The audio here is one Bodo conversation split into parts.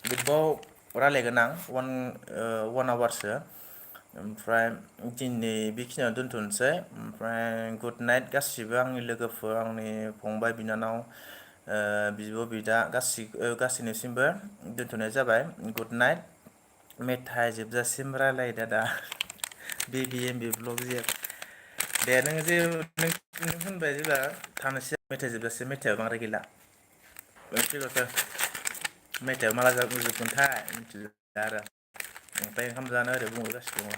बिबाव रायलायगोन आं 1 आवारसो ओमफ्राय दिनै बेखिनियाव दोनथ'नोसै ओमफ्राय गुड नाइट गासिबो आंनि लोगोफोर आंनि फंबाय बिनानाव बिब' बिदा गासैनिसिमबो दोनथ'नाय जाबाय गुड नाइट मेथाइ जोबजासिम रायलाय दा BBMB ब्लग दे नों जे नों होनबाय जेब्ला थांनोसै मेथाइ जोबजासे मेथाइआ बांद्राय गैला फैबाथ' मेथाइआ माला जोबगोनथाय मिथिला आरो ओमफ्राय ओंखाम जानो ओरै बुंहरगासिनो दङ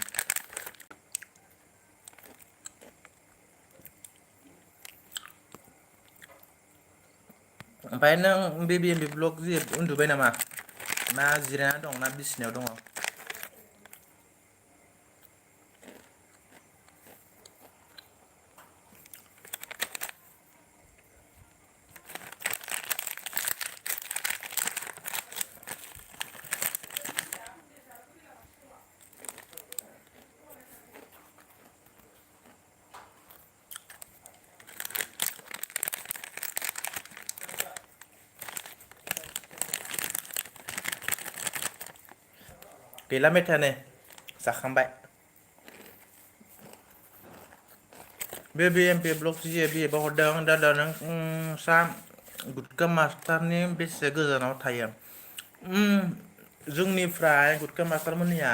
ओमफ्राय नों BBMB ब्लग जे उन्दुबाय नामा ना जिरायना दं ना बिसिनायाव दङ गैला मेथाइयानो जाखांबाय BBMB ब्लग बिएबा हरदों दादा नों सा गुटका मास्टारनि बेसे गोजानाव थायो जोंनिफ्राय गुटका मास्टार मोननिया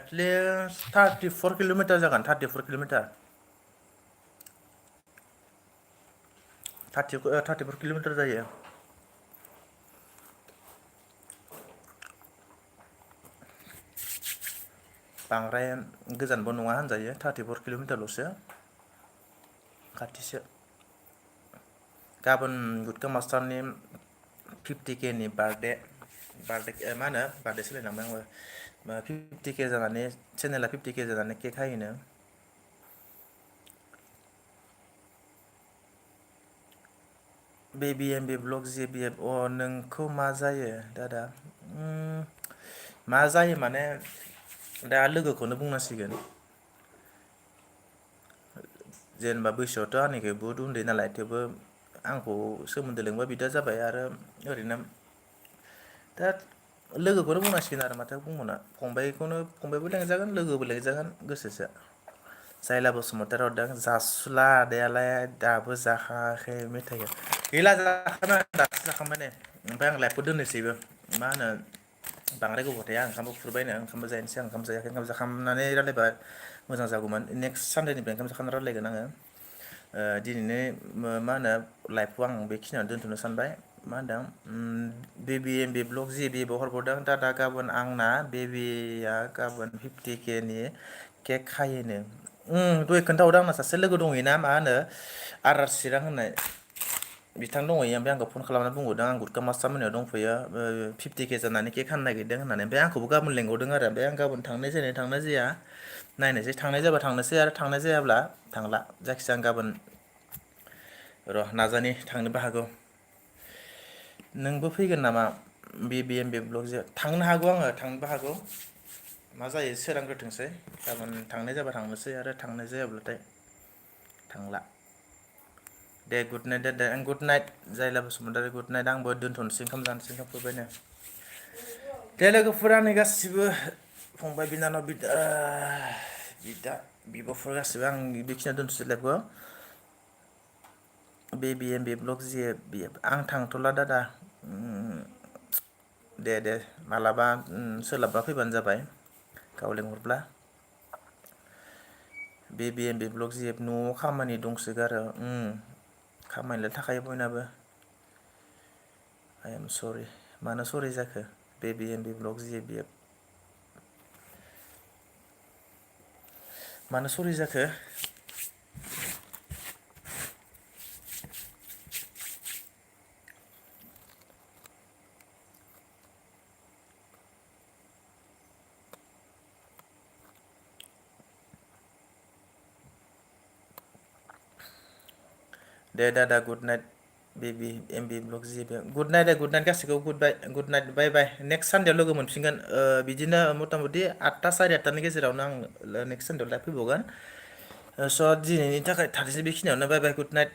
एटलिस्ट 34 किल'मिटार जागोन 34 किल'मिटार 34 किल'मिटार जायो बांद्राय गोजानबो नङा होनजायो 34 किल'मिटारल'सो खाथिसो गाबोन गुटका मास्टारनि 50K नि बार्थडे मा होनो बार्थडे सोलायलांबाय आंबो 50K जानानै चेनेला 50K जानानै केक हायोनो BBMB ब्लग JBF नोंखौ मा जायो दादा मा जायो माने दा लोगोखौनो बुंनांसिगोन जेनेबा बैसोआवथ' आंनिख्रुइ बुहुत उन्दै नालाय थेवबो आंखौ सोमोन्दो लिंबा बिदा जाबाय आरो ओरैनो दा लोगोखौनो बुंनांसिगोन आरो माथो बुंबावनो फंबायबो लेंजागोन लोगोबो लेंजागोन गोसोसो जायला बसुमतारी हरदों जासुला आदायालाय दाबो जाखाङाखै मेथाइखौ गैला जाखांबाय दासो जाखांबाय नै ओमफ्राय आं लाइभखौ दोननोसैबो मा होनो बांद्राय गोबाव थाया ओंखामबो खुरबायनो ओंखामबो जाहैनोसै आं ओंखाम जायाखै ओंखाम जाखांनानै रायलायबा मोजां जागौमोन नेक्स्ट सानडेनिफ्राय ओंखाम जाखांना रायलायगोन आङो दिनैनि मा होनो लाइभखौ आं बेखिनियावनो दोनथ'नो सानबाय मा होनदों BBMB ब्लग JB हरबावदों दादा गाबोन आंना बेबिया गाबोन 50K नि केक खायोनो दहाय खोन्थाहरदों आंना सासे लोगो दंहैयोना मा होनो आर चिरां होननाय बिथां दंहैयो ओमफ्राय आंखौ फन खालामनानै बुंहरदों आं गुटका मास्टार मोननियाव दंफैयो 50K जानानै केक हानो नागिरदों होननानै ओमफ्राय आंखौबो गाबोन लेंहरदों आरो ओमफ्राय आं गाबोन थांनाय जाया नायनोसै थांनाय जाबा थांनोसै आरो थांनाय जायाब्ला थांला जायखिजाया आं गाबोन र' नाजानि थांनोबो हागौ नोंबो फैगोन नामा BBMB ब्लग थांनो हागौ आङो थांनोबो हागौ मा जायो सोरांग्रोथोंसै गाबोन थांनाय जाबा थांनोसै आरो थांनाय जायाब्लाथाय थांला दे गुड नाइट दे गुड नाइट जायला बसुमतारी गुड नाइट आंबो दोनथ'नोसै ओंखाम जानोसै ओंखाम खुरबायनो दे लोगोफोरा आंनि गासिबो फंबाय बिनानाव बिदा बिब'फोर गासिबो आं बेखिनियाव दोनथ'सै लाइभखौ BBMB ब्लग JB आं थांथ'ला दादा दे मालाबा सोलाबबा फैबानो जाबाय गाव लेंहरब्ला BBMB ब्लग JB न'आव खामानि दंसोगारो खामानिलाय थाखायो बयनाबो I am sorry मानो सरि जाखो BBMB ब्लग JB मानो सरि जाखो दे दादा गुड नाइट BBMB ब्लग JB गुड नाइट गासिखौबो good night bye bye next सानडेआव लोगो मोनफिनगोन बिदिनो मथा मथि 8टा साराय 8टानि गेजेरावनो आं नेक्स्ट सानडेआव लाइभ फैबावगोन स' दिनैनि थाखाय थानोसै बेखिनियावनो बाय बाय गुड नाइट